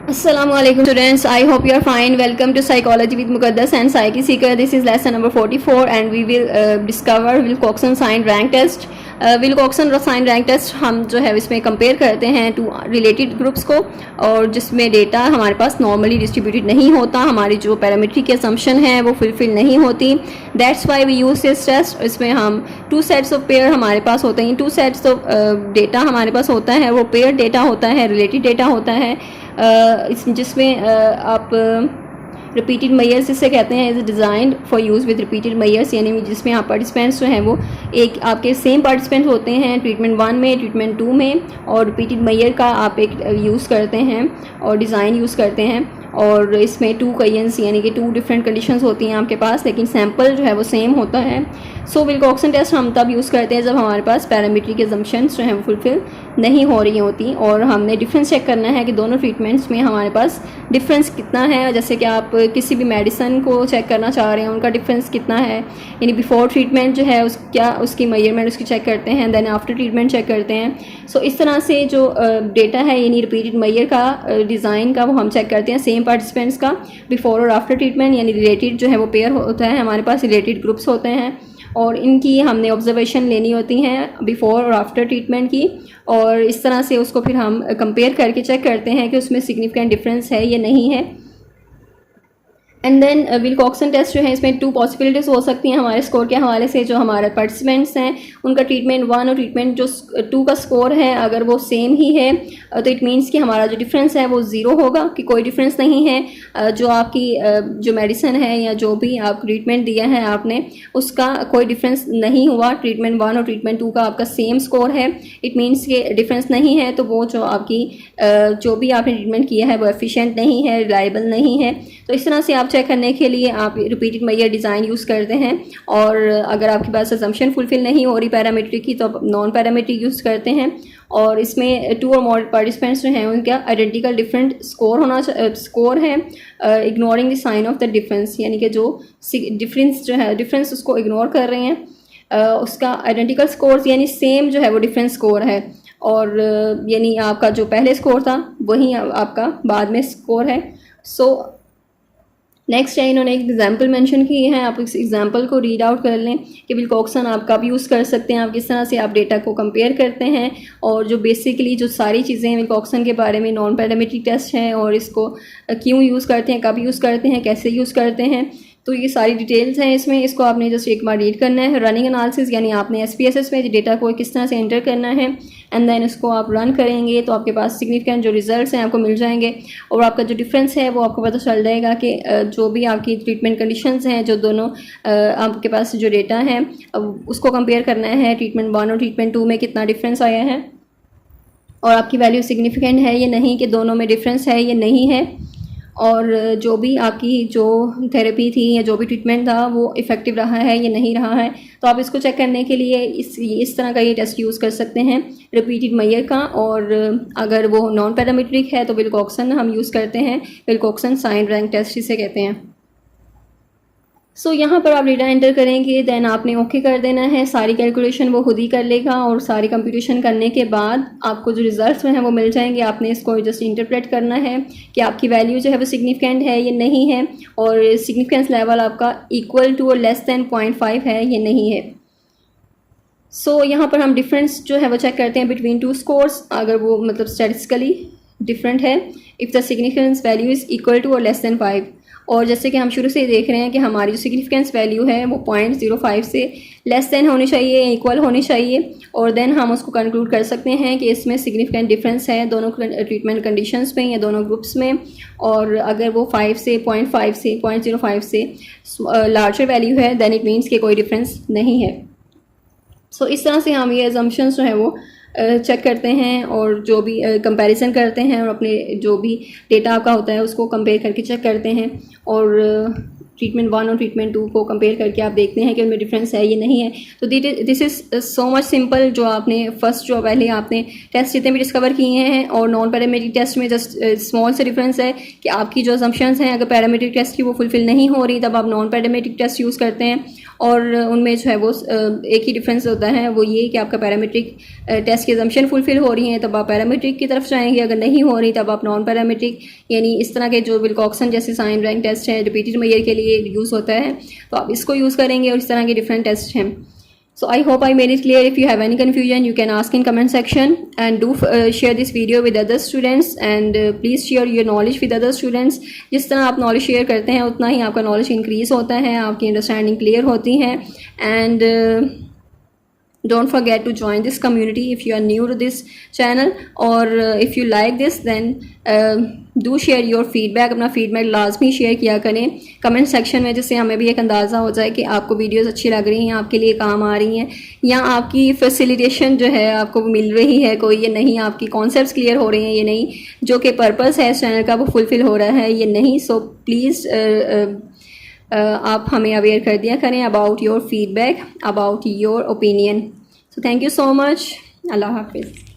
Assalamualaikum students, I hope you are fine. Welcome to Psychology with Muqaddas and Psyche Seeker. This is lesson number 44 and we will discover Wilcoxon Sign Rank Test. Wilcoxon sign rank test हम जो है इसमें compare करते हैं to related groups को, और जिसमें data हमारे पास नॉर्मली डिस्ट्रीब्यूटेड नहीं होता, हमारी जो पैरामीट्रिक असम्पशन है वो फुलफिल नहीं होती. That's why we use this test. इसमें हम टू सेट्स ऑफ पेयर हमारे पास होते हैं, टू सेट्स ऑफ डेटा हमारे पास होता है, वो पेयर डेटा होता है, रिलेटेड डेटा होता है, जिसमें आप रिपीटेड मेयर्स जिससे कहते हैं is designed for use with repeated measures, यानी जिसमें आप पार्टिसिपेंट्स जो हैं वो एक आपके सेम पार्टिसिपेंट होते हैं ट्रीटमेंट 1 में, ट्रीटमेंट 2 में, और रिपीटेड मेयर का आप एक यूज़ करते हैं और डिज़ाइन यूज़ करते हैं. और इसमें 2 कयंस यानी कि 2 डिफरेंट कंडीशंस होती हैं आपके पास, लेकिन सैम्पल जो है वो सेम होता है. सो विल्कॉक्सन टेस्ट हम तब यूज़ करते हैं जब हमारे पास पैरामीट्रिक असम्पशंस जो हैं वो फुलफिल नहीं हो रही होती, और हमने डिफरेंस चेक करना है कि दोनों ट्रीटमेंट्स में हमारे पास डिफरेंस कितना है. जैसे कि आप किसी भी मेडिसिन को चेक करना चाह रहे हैं, उनका डिफरेंस कितना है, यानी बिफोर ट्रीटमेंट जो है उसकी मेजरमेंट उसकी चेक करते हैं, देन आफ्टर ट्रीटमेंट चेक करते हैं. सो इस तरह से जो डेटा है यानी रिपीटेड मेयर का डिज़ाइन का वो हम चेक करते हैं सेम पार्टिसिपेंट्स का बिफोर और आफ्टर ट्रीटमेंट, यानी रिलेटेड जो है वो पेयर होता है, हमारे पास रिलेटेड ग्रुप्स होते हैं, और इनकी हमने ऑब्जर्वेशन लेनी होती हैं बिफोर और आफ्टर ट्रीटमेंट की, और इस तरह से उसको फिर हम कंपेयर करके चेक करते हैं कि उसमें सिग्निफिकेंट डिफरेंस है या नहीं है. एंड देन विल्कॉक्सन टेस्ट जो है इसमें 2 पॉसिबिलिटीज़ हो सकती हैं हमारे स्कोर के हवाले से. जो हमारे पार्टिसिपेंट्स हैं उनका ट्रीटमेंट 1 और ट्रीटमेंट जो 2 का स्कोर है अगर वो सेम ही है तो इट मीन्स कि हमारा जो डिफरेंस है वो 0 होगा, कि कोई डिफरेंस नहीं है. जो आपकी जो मेडिसिन है या जो भी आप ट्रीटमेंट दिया है आपने उसका कोई डिफरेंस नहीं हुआ, ट्रीटमेंट 1 और ट्रीटमेंट 2 का आपका सेम स्कोर है, इट मीन्स कि डिफरेंस नहीं है, तो वो जो आपकी जो भी आपने ट्रीटमेंट किया है वो एफिशिएंट नहीं है, रिलायबल नहीं है. तो इस तरह से आप चेक करने के लिए आप रिपीटेड मेयर डिज़ाइन यूज़ करते हैं, और अगर आपके पास असम्पशन फुलफिल नहीं हो रही पैरामीट्रिक की तो आप नॉन पैरामीट्रिक यूज़ करते हैं. और इसमें 2 और मोर पार्टिसिपेंट्स जो हैं उनका आइडेंटिकल डिफरेंट स्कोर है ignoring the sign of the difference, यानी कि जो डिफरेंस जो है डिफरेंस उसको इग्नोर कर रहे हैं, उसका आइडेंटिकल स्कोर यानी सेम जो है वो डिफरेंस स्कोर है, और यानी आपका जो पहले स्कोर था वही आपका बाद में स्कोर है. सो नेक्स्ट है इन्होंने एक एग्जाम्पल मेंशन की है, आप इस एग्जाम्पल को रीड आउट कर लें कि विल्कॉक्सन आप कब यूज़ कर सकते हैं, आप किस तरह से आप डेटा को कंपेयर करते हैं, और जो बेसिकली जो सारी चीज़ें विल्कॉक्सन के बारे में नॉन पैरामीट्रिक टेस्ट हैं और इसको क्यों यूज़ करते हैं, कब यूज़ करते हैं, कैसे यूज़ करते हैं, तो ये सारी डिटेल्स हैं इसमें. इसको आपने जस्ट एक बार रीड करना है. रनिंग एनालिसिस यानी आपने SPSS में डेटा को किस तरह से एंटर करना है, एंड देन इसको आप रन करेंगे तो आपके पास सिग्निफिकेंट जो रिजल्ट्स हैं आपको मिल जाएंगे, और आपका जो डिफरेंस है वो आपको पता चल जाएगा कि जो भी आपकी ट्रीटमेंट कंडीशंस हैं, जो दोनों आपके पास जो डेटा है उसको कंपेयर करना है ट्रीटमेंट 1 और ट्रीटमेंट 2 में कितना डिफरेंस आया है, और आपकी वैल्यू सिग्निफिकेंट है या नहीं, कि दोनों में डिफरेंस है या नहीं है, और जो भी आपकी जो थेरेपी थी या जो भी ट्रीटमेंट था वो इफ़ेक्टिव रहा है या नहीं रहा है. तो आप इसको चेक करने के लिए इस तरह का ये टेस्ट यूज़ कर सकते हैं रिपीटेड मेयर का, और अगर वो नॉन पैरामीट्रिक है तो विल्कॉक्सन हम यूज़ करते हैं, विल्कॉक्सन साइन रैंक टेस्ट जिसे कहते हैं. सो यहाँ पर आप डेटा एंटर करेंगे, देन आपने ओके कर देना है, सारी कैलकुलेशन वो खुद ही कर लेगा, और सारी कंप्यूटेशन करने के बाद आपको जो रिजल्ट्स हैं वो मिल जाएंगे. आपने इसको जस्ट इंटरप्रेट करना है कि आपकी वैल्यू जो है वो सिग्निफिकेंट है या नहीं है, और सिग्निफिकेंस लेवल आपका इक्वल टू और लेस दैन 0.5 है या नहीं है. सो यहाँ पर हम डिफरेंस जो है वो चेक करते हैं बिटवीन 2 स्कोर्स, अगर वो मतलब स्टैटिस्टिकली डिफरेंट है, if the significance value is equal to और लेस दैन 5. और जैसे कि हम शुरू से ही देख रहे हैं कि हमारी जो सिग्निफिकेंस वैल्यू है वो 0.05 से लेस देन होनी चाहिए, इक्वल होनी चाहिए, और देन हम उसको कंक्लूड कर सकते हैं कि इसमें सिग्निफिकेंट डिफरेंस है दोनों ट्रीटमेंट कंडीशंस में या दोनों ग्रुप्स में. और अगर वो 5 से 0.5 से 0.05 से लार्जर वैल्यू है देन इट मीन्स कि कोई डिफरेंस नहीं है. सो इस तरह से हम ये अजम्पशंस जो हैं वो चेक करते हैं, और जो भी कंपैरिजन करते हैं, और अपने जो भी डेटा आपका होता है उसको कंपेयर करके चेक करते हैं, और ट्रीटमेंट 1 और ट्रीटमेंट 2 को कंपेयर करके आप देखते हैं कि उनमें डिफरेंस है या नहीं है. तो this is so much simple. जो आपने फर्स्ट जो पहले आपने टेस्ट जितने भी डिस्कवर किए हैं, और नॉन पैरामीट्रिक टेस्ट में जस्ट स्मॉल से डिफरेंस है कि आपकी जो असम्पशंस हैं अगर पैरामीट्रिक टेस्ट की वो फुलफिल नहीं हो रही तब आप नॉन पैरामीट्रिक टेस्ट यूज़ करते हैं, और उनमें जो है वो एक ही डिफरेंस होता है, वो ये कि आपका पैरामीट्रिक टेस्ट की एजम्पशन फुलफिल हो रही हैं तब आप पैरामीट्रिक की तरफ जाएंगे, अगर नहीं हो रही तब आप नॉन पैरामीट्रिक, यानी इस तरह के जो विल्कॉक्सन जैसे साइन रैंक टेस्ट है रिपीटेड मेयर के लिए यूज़ होता है, तो आप इसको यूज़ करेंगे और इस तरह के डिफरेंट टेस्ट हैं. So I hope I made it clear. If you have any confusion, you can ask in comment section, and do share this video with other students, and please share your knowledge with other students. जिस तरह आप knowledge share करते हैं उतना ही आपका knowledge increase होता है, आपकी understanding clear होती है. And don't forget to join this community if you are new to this channel, or if you like this then do share your feedback. अपना feedback लाजमी शेयर किया करें कमेंट सेक्शन में, जिससे हमें भी एक अंदाज़ा हो जाए कि आपको वीडियोस अच्छी लग रही हैं, आपके लिए काम आ रही हैं, या आपकी फैसिलिटेशन जो है आपको मिल रही है कोई ये नहीं, आपकी कॉन्सेप्ट्स क्लियर हो रही हैं ये नहीं, जो कि पर्पस है इस चैनल का वो फुलफ़िल हो रहा है ये नहीं. सो प्लीज़ आप हमें अवेयर कर दिया करें about your feedback, about your opinion. So thank you so much. अल्लाह हाफिज़.